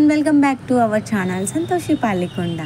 And welcome back to our channel Santoshi Palakonda.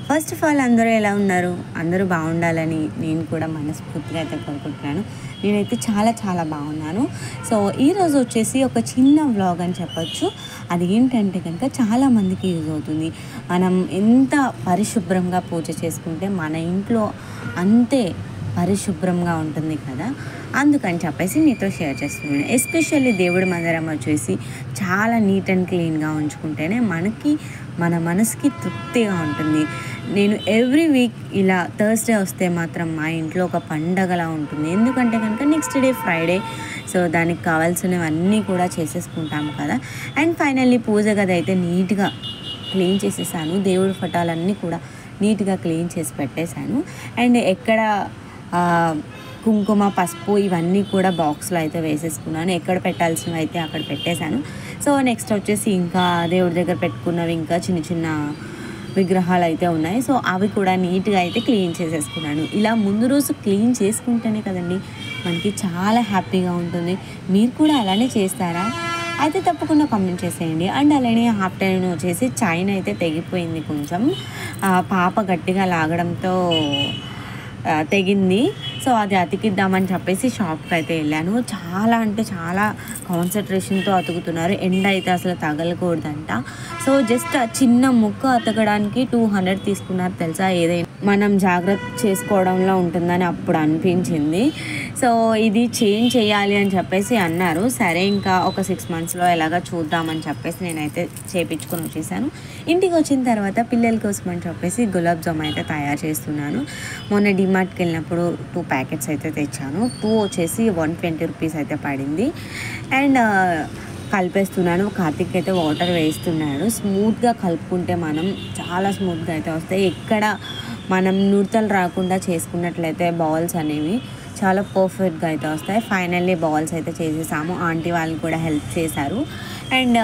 First of all అందరూ ఎలా ఉన్నారు? అందరూ బాగుండాలని నేను కూడా మనస్ఫూర్తిగా అయితే కోరుకుంటున్నాను. నేనైతే చాలా బాగున్నాను. సో ఈరోజు వచ్చేసి ఒక చిన్న వ్లాగ్ అని చెప్పొచ్చు. అది ఏంటంటే కనుక చాలామందికి యూజ్ అవుతుంది. మనం ఎంత పరిశుభ్రంగా పూజ చేసుకుంటే మన ఇంట్లో అంతే పరిశుభ్రంగా ఉంటుంది కదా, అందుకని చెప్పేసి మీతో షేర్ చేస్తున్నాను. ఎస్పెషల్లీ దేవుడి మందిరం వచ్చేసి చాలా నీట్ అండ్ క్లీన్గా ఉంచుకుంటేనే మన మనసుకి తృప్తిగా ఉంటుంది. నేను ఎవ్రీ వీక్ ఇలా థర్స్డే వస్తే మాత్రం మా ఇంట్లో ఒక పండగలా ఉంటుంది. ఎందుకంటే కనుక నెక్స్ట్ డే ఫ్రైడే, సో దానికి కావాల్సినవన్నీ కూడా చేసేసుకుంటాము కదా. అండ్ ఫైనల్లీ పూజ గది అయితే నీట్గా క్లీన్ చేసేసాను. దేవుడి ఫోటోలన్నీ కూడా నీట్గా క్లీన్ చేసి పెట్టేశాను. అండ్ ఎక్కడ కుంకుమ పసుపు ఇవన్నీ కూడా బాక్స్లో అయితే వేసేసుకున్నాను. ఎక్కడ పెట్టాల్సినవి అయితే అక్కడ పెట్టేశాను. సో నెక్స్ట్ వచ్చేసి ఇంకా దేవుడి దగ్గర పెట్టుకున్నవి ఇంకా చిన్న విగ్రహాలు అయితే ఉన్నాయి. సో అవి కూడా నీట్గా అయితే క్లీన్ చేసేసుకున్నాను. ఇలా ముందు రోజు క్లీన్ చేసుకుంటేనే కదండి మనకి చాలా హ్యాపీగా ఉంటుంది. మీరు కూడా అలానే చేస్తారా? అయితే తప్పకుండా కామెంట్ చేసేయండి. అండ్ అలానే ఆఫ్టర్నూన్ వచ్చేసి చైన్ అయితే తెగిపోయింది. కొంచెం పాప గట్టిగా లాగడంతో తెగింది. సో అది అతికిద్దామని చెప్పేసి షాప్కి అయితే వెళ్ళాను. చాలా కాన్సన్ట్రేషన్తో అతుకుతున్నారు. ఎండ అయితే అసలు తగలకూడదంట. సో జస్ట్ చిన్న ముక్క అతకడానికి 200 తీసుకున్నారు తెలుసా. ఏదైనా మనం జాగ్రత్త చేసుకోవడంలో ఉంటుందని అప్పుడు అనిపించింది. సో ఇది చేంజ్ చేయాలి అని చెప్పేసి అన్నారు. సరే ఇంకా ఒక 6 monthsలో ఎలాగా చూద్దామని చెప్పేసి నేనైతే చేయించుకొని వచ్చేసాను. ఇంటికి వచ్చిన తర్వాత పిల్లల కోసం అని చెప్పేసి గులాబ్ జామ్ అయితే తయారు చేస్తున్నాను. మొన్న డిమార్ట్కి వెళ్ళినప్పుడు 2 ప్యాకెట్స్ అయితే తెచ్చాను. 2 వచ్చేసి 120 రూపీస్ అయితే పడింది. అండ్ కలిపేస్తున్నాను. కార్తిక్ అయితే వాటర్ వేస్తున్నాడు. స్మూత్గా కలుపుకుంటే మనం చాలా స్మూత్గా అయితే వస్తాయి. ఎక్కడ మనం నుడతలు రాకుండా చేసుకున్నట్లయితే బాల్స్ అనేవి చాలా పర్ఫెక్ట్గా అయితే వస్తాయి. ఫైనల్లీ బాల్స్ అయితే చేసేసాము. ఆంటీ వాళ్ళు కూడా హెల్ప్ చేశారు. అండ్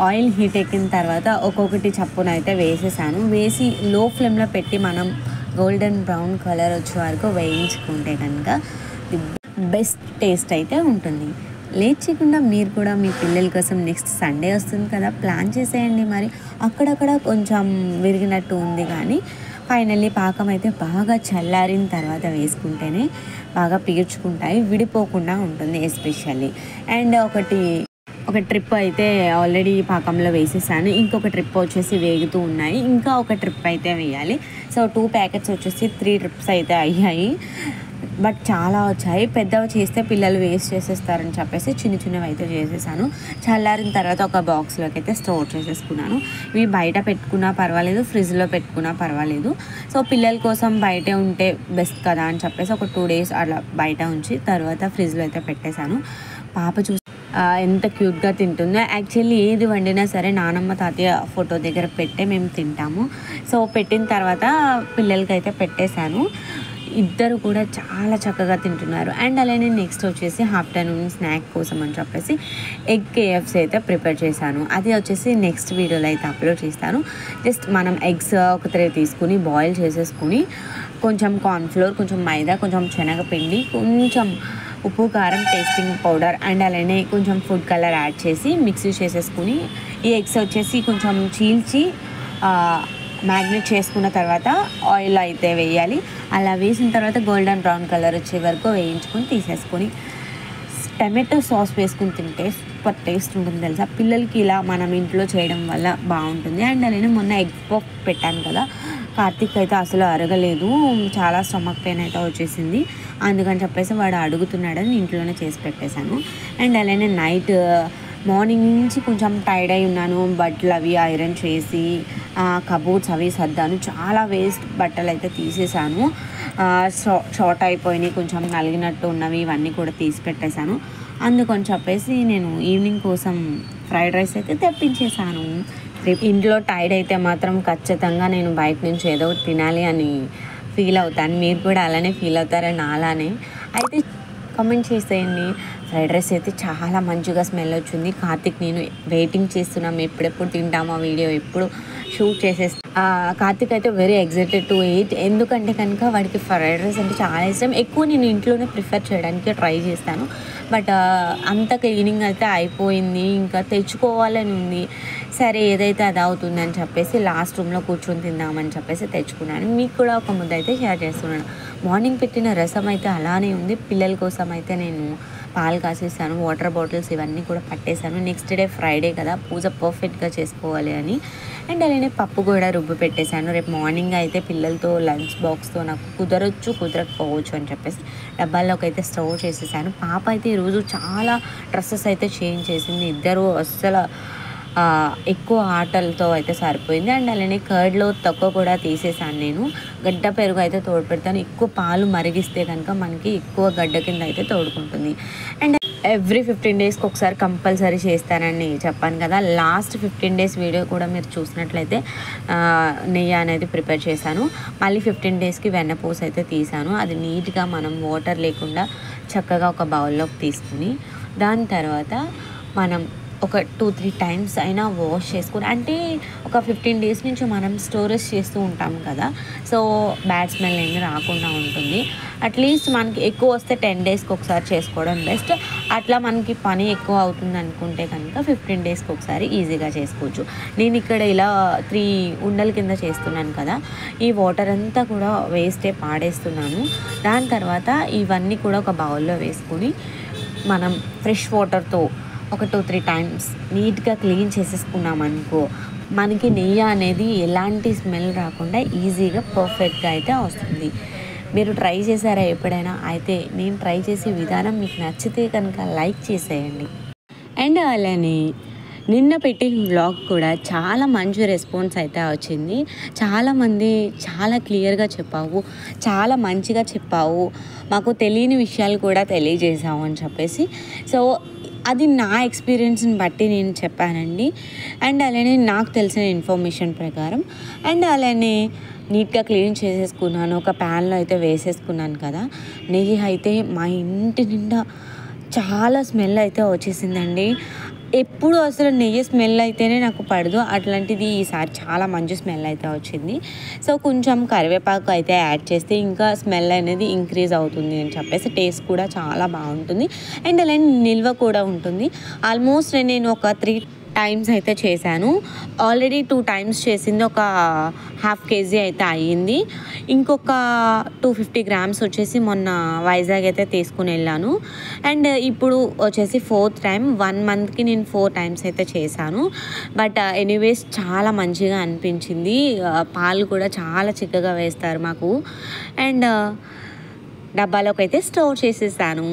ఆయిల్ హీట్ ఎక్కిన తర్వాత ఒక్కొక్కటి చప్పున అయితే వేసేసాను. వేసి లో ఫ్లేమ్లో పెట్టి మనం గోల్డెన్ బ్రౌన్ కలర్ వచ్చే వరకు వేయించుకుంటే కనుక ది బెస్ట్ టేస్ట్ అయితే ఉంటుంది. లేట్ చేయకుండా మీరు కూడా మీ పిల్లల కోసం నెక్స్ట్ సండే వస్తుంది కదా, ప్లాన్ చేసేయండి. మరి అక్కడక్కడ కొంచెం విరిగినట్టు ఉంది కానీ ఫైనల్లీ పాకం అయితే బాగా చల్లారిన తర్వాత వేసుకుంటేనే బాగా పీల్చుకుంటాయి, విడిపోకుండా ఉంటుంది ఎస్పెషల్లీ. అండ్ ఒక ట్రిప్ అయితే ఆల్రెడీ పాకంలో వేసేసాను. ఇంకొక ట్రిప్ వచ్చేసి వేగుతూ ఉన్నాయి. ఇంకా ఒక ట్రిప్ అయితే వేయాలి. సో 2 ప్యాకెట్స్ వచ్చేసి 3 ట్రిప్స్ అయితే అయ్యాయి. బట్ చాలా వచ్చాయి. పెద్దవి చేస్తే పిల్లలు వేస్ట్ చేసేస్తారని చెప్పేసి చిన్నవి అయితే చేసేసాను. చల్లారిన తర్వాత ఒక బాక్స్లోకి అయితే స్టోర్ చేసేసుకున్నాను. ఇవి బయట పెట్టుకున్నా పర్వాలేదు, ఫ్రిడ్జ్లో పెట్టుకున్నా పర్వాలేదు. సో పిల్లల కోసం బయటే ఉంటే బెస్ట్ కదా అని చెప్పేసి ఒక 2 days అలా బయట ఉంచి తర్వాత ఫ్రిడ్జ్లో అయితే పెట్టేశాను. పాప ఎంత క్యూట్గా తింటుందో. యాక్చువల్లీ ఏది వండినా సరే నానమ్మ తాతయ్య ఫోటో దగ్గర పెట్టే మేము తింటాము. సో పెట్టిన తర్వాత పిల్లలకైతే పెట్టేశాను. ఇద్దరు కూడా చాలా చక్కగా తింటున్నారు. అండ్ అలానే నెక్స్ట్ వచ్చేసి ఆఫ్టర్నూన్ స్నాక్ కోసం అని చెప్పేసి ఎగ్ KFC అయితే ప్రిపేర్ చేశాను. అది వచ్చేసి నెక్స్ట్ వీడియోలో అయితే అప్లోడ్ చేస్తాను. జస్ట్ మనం ఎగ్స్ ఒక 3 తీసుకుని బాయిల్ చేసేసుకుని కొంచెం కార్న్ఫ్లోర్, కొంచెం మైదా, కొంచెం శనగపిండి, కొంచెం ఉప్పు, కారం, టేస్టింగ్ పౌడర్ అండ్ అలానే కొంచెం ఫుడ్ కలర్ యాడ్ చేసి మిక్సీ చేసేసుకుని ఈ ఎగ్స్ వచ్చేసి కొంచెం చీల్చి మ్యాగ్నేట్ చేసుకున్న తర్వాత ఆయిల్ అయితే వేయాలి. అలా వేసిన తర్వాత గోల్డెన్ బ్రౌన్ కలర్ వచ్చే వరకు వేయించుకొని తీసేసుకొని టమాటో సాస్ వేసుకుని తింటే సూపర్ టేస్ట్ ఉంటుంది తెలుసా. పిల్లలకి ఇలా మనం ఇంట్లో చేయడం వల్ల బాగుంటుంది. అండ్ నేను మొన్న ఎగ్ పఫ్ పెట్టాను కదా, కార్తిక్ అయితే అసలు అరగలేదు. చాలా స్టమక్ పెయిన్ అయితే వచ్చేసింది. అందుకని చెప్పేసి వాడు అడుగుతున్నాడని ఇంట్లోనే చేసి పెట్టేశాను. అండ్ అలానే మార్నింగ్ నుంచి కొంచెం టైర్డ్ అయి ఉన్నాను. బట్టలు అవి ఐరన్ చేసి కబోర్డ్స్ అవి సర్దాను. చాలా వేస్ట్ బట్టలు అయితే తీసేసాను. షార్ట్ అయిపోయినాయి, కొంచెం నలిగినట్టు ఉన్నవి ఇవన్నీ కూడా తీసి పెట్టేశాను. అందుకని చెప్పేసి నేను ఈవినింగ్ కోసం ఫ్రైడ్ రైస్ అయితే తెప్పించేసాను. ఇంట్లో టైర్డ్ అయితే మాత్రం ఖచ్చితంగా నేను బయట నుంచి ఏదో తినాలి అని ఫీల్ అవుతాను. మీరు కూడా అలానే ఫీల్ అవుతారని అలానే అయితే కామెంట్ చేసేయండి. ఫ్రైడ్ రైస్ అయితే చాలా మంచిగా స్మెల్ వచ్చింది. కార్తిక్ నేను వెయిటింగ్ చేస్తున్నాం, ఎప్పుడెప్పుడు తింటామో వీడియో, ఎప్పుడు షూట్ చేసేస్తాం. కార్తిక్ అయితే వెరీ ఎక్సైటెడ్ టు ఈట్. ఎందుకంటే కనుక వాడికి ఫ్రైడ్ రైస్ అంటే చాలా ఇష్టం. ఎక్కువ నేను ఇంట్లోనే ప్రిఫర్ చేయడానికి ట్రై చేస్తాను. బట్ అంత క్లీనింగ్ అయితే అయిపోయింది, ఇంకా తెచ్చుకోవాలని ఉంది. సరే ఏదైతే అది అవుతుందని చెప్పేసి లాస్ట్ రూమ్లో కూర్చొని తిందామని చెప్పేసి తెచ్చుకున్నాను. మీకు కూడా ఒక ముద్ద అయితే షేర్ చేస్తున్నాను. మార్నింగ్ పెట్టిన రసం అయితే అలానే ఉంది. పిల్లల కోసం అయితే నేను పాలు కాసేసాను, వాటర్ బాటిల్స్ ఇవన్నీ కూడా పట్టేశాను. నెక్స్ట్ డే ఫ్రైడే కదా, పూజ పర్ఫెక్ట్గా చేసుకోవాలి అని. అండ్ అలానే పప్పు కూడా రుబ్బు పెట్టేశాను. రేపు మార్నింగ్ అయితే పిల్లలతో లంచ్ బాక్స్తో నాకు కుదరొచ్చు కుదరకపోవచ్చు అని చెప్పేసి డబ్బాల్లోకి అయితే స్టోర్ చేసేసాను. పాప అయితే ఈరోజు చాలా డ్రెస్సెస్ అయితే చేంజ్ చేసింది. ఇద్దరు అస్సలు ఎక్కువ ఆటలతో అయితే సరిపోయింది. అండ్ అలానే కర్డ్లో తక్కువ కూడా తీసేసాను. నేను గడ్డ పెరుగు అయితే తోడు పెడతాను. ఎక్కువ పాలు మరిగిస్తే కనుక మనకి ఎక్కువ గడ్డ కింద అయితే తోడుకుంటుంది. అండ్ ఎవ్రీ 15 డేస్కి ఒకసారి కంపల్సరీ చేస్తానని చెప్పాను కదా. లాస్ట్ 15 డేస్ వీడియో కూడా మీరు చూసినట్లయితే నెయ్యి అనేది ప్రిపేర్ చేశాను. మళ్ళీ 15 డేస్కి వెన్నపూస అయితే తీసాను. అది నీట్గా మనం వాటర్ లేకుండా చక్కగా ఒక బౌల్లోకి తీసుకుని దాని తర్వాత మనం ఒక 2-3 టైమ్స్ అయినా వాష్ చేసుకుని, అంటే ఒక 15 డేస్ నుంచి మనం స్టోరేజ్ చేస్తూ ఉంటాం కదా, సో బ్యాడ్ స్మెల్ ఏమి రాకుండా ఉంటుంది. అట్లీస్ట్ మనకి ఎక్కువ వస్తే 10 డేస్కి ఒకసారి చేసుకోవడం బెస్ట్. అట్లా మనకి పని ఎక్కువ అవుతుంది అనుకుంటే కనుక 15 డేస్కి ఒకసారి ఈజీగా చేసుకోవచ్చు. నేను ఇక్కడ ఇలా 3 ఉండల కింద చేస్తున్నాను కదా, ఈ వాటర్ అంతా కూడా వేస్టే పాడేస్తున్నాను. దాని తర్వాత ఇవన్నీ కూడా ఒక బౌల్లో వేసుకుని మనం ఫ్రెష్ వాటర్తో ఒక 2-3 టైమ్స్ నీట్గా క్లీన్ చేసేసుకున్నాం అనుకో, మనకి నెయ్యి అనేది ఎలాంటి స్మెల్ రాకుండా ఈజీగా పర్ఫెక్ట్గా అయితే వస్తుంది. మీరు ట్రై చేశారా ఎప్పుడైనా? అయితే నేను ట్రై చేసే విధానం మీకు నచ్చితే కనుక లైక్ చేసేయండి. అండ్ అలానే నిన్న పెట్టిన వ్లాగ్ కూడా చాలా మంచి రెస్పాన్స్ అయితే వచ్చింది. చాలామంది చాలా క్లియర్గా చెప్పావు, చాలా మంచిగా చెప్పావు, మాకు తెలియని విషయాలు కూడా తెలియజేసావు అని చెప్పేసి. సో అది నా ఎక్స్పీరియన్స్ని బట్టి నేను చెప్పానండి. అండ్ అలానే నాకు తెలిసిన ఇన్ఫర్మేషన్ ప్రకారం. అండ్ అలానే నీట్గా క్లీన్ చేసేసుకున్నాను. ఒక ప్యాన్లో అయితే వేసేసుకున్నాను కదా. నెయ్యి అయితే మా ఇంటి నిండా చాలా స్మెల్ అయితే వచ్చేసిందండి. ఎప్పుడు అసలు నెయ్యి స్మెల్ అయితేనే నాకు పడదు, అట్లాంటిది ఈసారి చాలా మంచి స్మెల్ అయితే వచ్చింది. సో కొంచెం కరివేపాకు అయితే యాడ్ చేస్తే ఇంకా స్మెల్ అనేది ఇంక్రీజ్ అవుతుంది అని చెప్పేసి టేస్ట్ కూడా చాలా బాగుంటుంది. అండ్ అలానే నిల్వ కూడా ఉంటుంది. ఆల్మోస్ట్ నేను ఒక 3 టైమ్స్ అయితే చేశాను. ఆల్రెడీ 2 టైమ్స్ చేసింది ఒక 1/2 kg అయితే అయ్యింది. ఇంకొక 250 గ్రామ్స్ వచ్చేసి మొన్న వైజాగ్ అయితే తీసుకుని వెళ్ళాను. అండ్ ఇప్పుడు వచ్చేసి 4th టైం. 1 మంత్కి నేను 4 టైమ్స్ అయితే చేశాను. బట్ ఎనీవేస్ చాలా మంచిగా అనిపించింది. పాలు కూడా చాలా చిక్కగా వేస్తారు మాకు. అండ్ డబ్బాలోకి అయితే స్టోర్ చేసేసాను.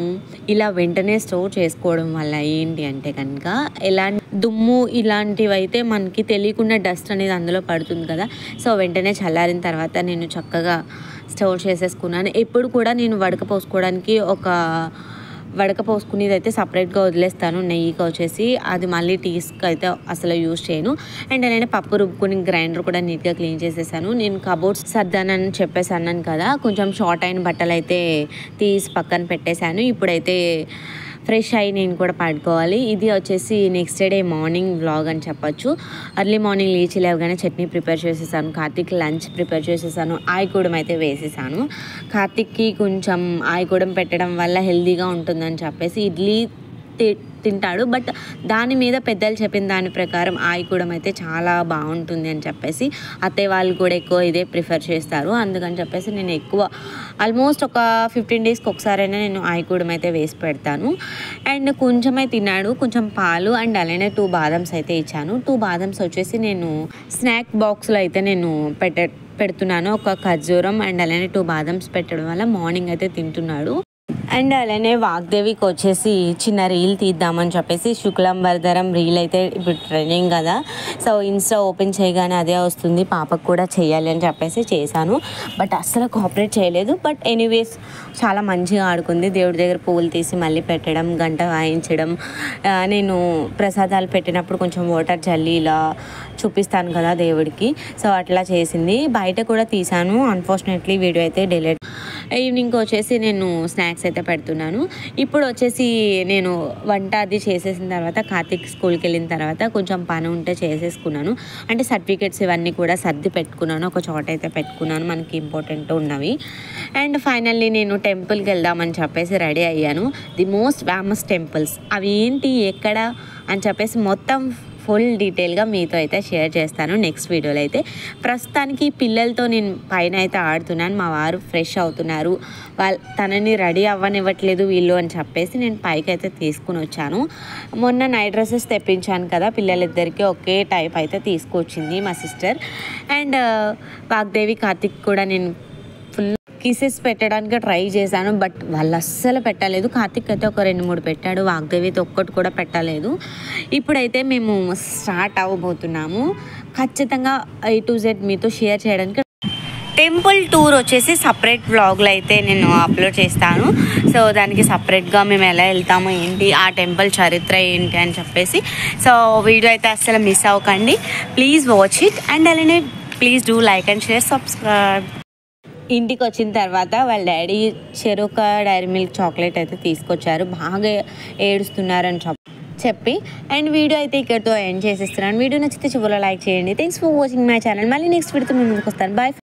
ఇలా వెంటనే స్టోర్ చేసుకోవడం వల్ల ఏంటి అంటే కనుక ఎలాంటి దుమ్ము ఇలాంటివి అయితే మనకి తెలియకుండా డస్ట్ అనేది అందులో పడుతుంది కదా. సో వెంటనే చల్లారిన తర్వాత నేను చక్కగా స్టోర్ చేసేసుకున్నాను. ఎప్పుడు కూడా నేను వడకపోసుకోవడానికి వడకపోసుకునేది అయితే సపరేట్గా వదిలేస్తాను. నెయ్యికి వచ్చేసి అది మళ్ళీ టీస్కి అయితే అసలు యూజ్ చేయను. అండ్ నేను పప్పు రుబ్బుకుని గ్రైండర్ కూడా నీట్గా క్లీన్ చేసేసాను. నేను కబోర్డ్స్ సర్దానని చెప్పేసి అన్నాను కదా, కొంచెం షార్ట్ అయిన బట్టలు అయితే తీసి పక్కన పెట్టేశాను. ఇప్పుడైతే ఫ్రెష్ అయ్యి నేను కూడా పడుకోవాలి. ఇది వచ్చేసి నెక్స్ట్ డే మార్నింగ్ వ్లాగ్ అని చెప్పొచ్చు. ఎర్లీ మార్నింగ్ లేచి లేవగానే చట్నీ ప్రిపేర్ చేసేసాను. కార్తిక్ లంచ్ ప్రిపేర్ చేసేసాను. ఆయికూడం అయితే వేసేసాను. కార్తిక్కి కొంచెం ఆయికూడం పెట్టడం వల్ల హెల్తీగా ఉంటుందని చెప్పేసి ఇడ్లీ తింటాడు. బట్ దాని మీద పెద్దలు చెప్పిన దాని ప్రకారం ఆయికూడం అయితే చాలా బాగుంటుంది అని చెప్పేసి అత్తయ్య వాళ్ళు కూడా ఎక్కువ ఇదే ప్రిఫర్ చేస్తారు. అందుకని చెప్పేసి నేను ఎక్కువ ఆల్మోస్ట్ ఒక 15 డేస్కి ఒకసారైనా నేను ఆయికూడం అయితే వేసి పెడతాను. అండ్ కొంచెమే తిన్నాడు, కొంచెం పాలు అండ్ అలానే 2 బాదమ్స్ అయితే ఇచ్చాను. 2 బాదమ్స్ వచ్చేసి నేను స్నాక్ బాక్స్లో అయితే నేను పెడుతున్నాను. ఒక ఖర్జూరం అండ్ అలానే 2 బాదమ్స్ పెట్టడం వల్ల మార్నింగ్ అయితే తింటున్నాడు. అండ్ అలానే వాగ్దేవికి వచ్చేసి చిన్న రీల్ తీద్దామని చెప్పేసి శుక్లాంబరధరం రీల్ అయితే ఇప్పుడు ట్రెండింగ్ కదా. సో ఇన్స్టా ఓపెన్ చేయగానే అదే వస్తుంది. పాపకు కూడా చేయాలి అని చెప్పేసి చేశాను. బట్ అస్సలు కోఆపరేట్ చేయలేదు. బట్ ఎనీవేస్ చాలా మంచిగా ఆడుకుంది. దేవుడి దగ్గర పువ్వులు తీసి మళ్ళీ పెట్టడం, గంట వాయించడం, నేను ప్రసాదాలు పెట్టినప్పుడు కొంచెం వాటర్ జల్లి ఇలా చూపిస్తాను కదా దేవుడికి, సో అట్లా చేసింది. బయట కూడా తీసాను. అన్ఫార్చునేట్లీ వీడియో అయితే డిలీట్ ఈవినింగ్కి వచ్చేసి నేను స్నాక్స్ అయితే పెడుతున్నాను. ఇప్పుడు వచ్చేసి నేను వంట అది చేసేసిన తర్వాత కార్తీక్ స్కూల్కి వెళ్ళిన తర్వాత కొంచెం పని ఉంటే చేసేసుకున్నాను. అంటే సర్టిఫికెట్స్ ఇవన్నీ కూడా సర్ది పెట్టుకున్నాను, ఒక చోట అయితే పెట్టుకున్నాను మనకి ఇంపార్టెంట్ ఉన్నవి. అండ్ ఫైనల్లీ నేను టెంపుల్కి వెళ్దామని చెప్పేసి రెడీ అయ్యాను. ది మోస్ట్ ఫేమస్ టెంపుల్స్ అవి ఏంటి ఎక్కడ అని చెప్పేసి మొత్తం ఫుల్ డీటెయిల్గా మీతో అయితే షేర్ చేస్తాను నెక్స్ట్ వీడియోలో. అయితే ప్రస్తుతానికి పిల్లలతో నేను పైన అయితే ఆడుతున్నాను. మా వారు ఫ్రెష్ అవుతున్నారు, తనని రెడీ అవ్వనివ్వట్లేదు వీళ్ళు అని చెప్పేసి నేను పైకి అయితే తీసుకుని వచ్చాను. మొన్న నైట్ డ్రెస్సెస్ తెప్పించాను కదా, పిల్లలిద్దరికీ ఒకే టైప్ అయితే తీసుకొచ్చింది మా సిస్టర్. అండ్ వాగ్దేవి కార్తిక్ కూడా నేను ఫుల్ కిసెస్ పెట్టడానికి ట్రై చేశాను, బట్ వాళ్ళు అస్సలు పెట్టలేదు. కార్తిక్ అయితే ఒక 2-3 పెట్టాడు, వాగ్దేవి అయితే ఒక్కటి కూడా పెట్టలేదు. ఇప్పుడైతే మేము స్టార్ట్ అవ్వబోతున్నాము. ఖచ్చితంగా A to Z మీతో షేర్ చేయడానికి టెంపుల్ టూర్ వచ్చేసి సపరేట్ వ్లాగ్లో అయితే నేను అప్లోడ్ చేస్తాను. సో దానికి సపరేట్గా మేము ఎలా వెళ్తామో ఏంటి, ఆ టెంపుల్ చరిత్ర ఏంటి అని చెప్పేసి. సో వీడియో అయితే అస్సలు మిస్ అవ్వకండి, ప్లీజ్ వాచ్ ఇట్. అండ్ అలానే please do like and share, subscribe. ఇంటికి వచ్చిన తర్వాత వాళ్ళ డాడీ చెరొక డైరీ మిల్క్ చాక్లెట్ అయితే తీసుకొచ్చారు, బాగా ఏడుస్తున్నారని చెప్పి. అండ్ వీడియో అయితే ఇక్కడితో ఎండ్ చేసేస్తున్నాను. వీడియో నచ్చితే చివరిలో లైక్ చేయండి. Thanks for watching my channel. మళ్ళీ నెక్స్ట్ వీడియోతో మీ ముందుకు వస్తాను. బాయ్.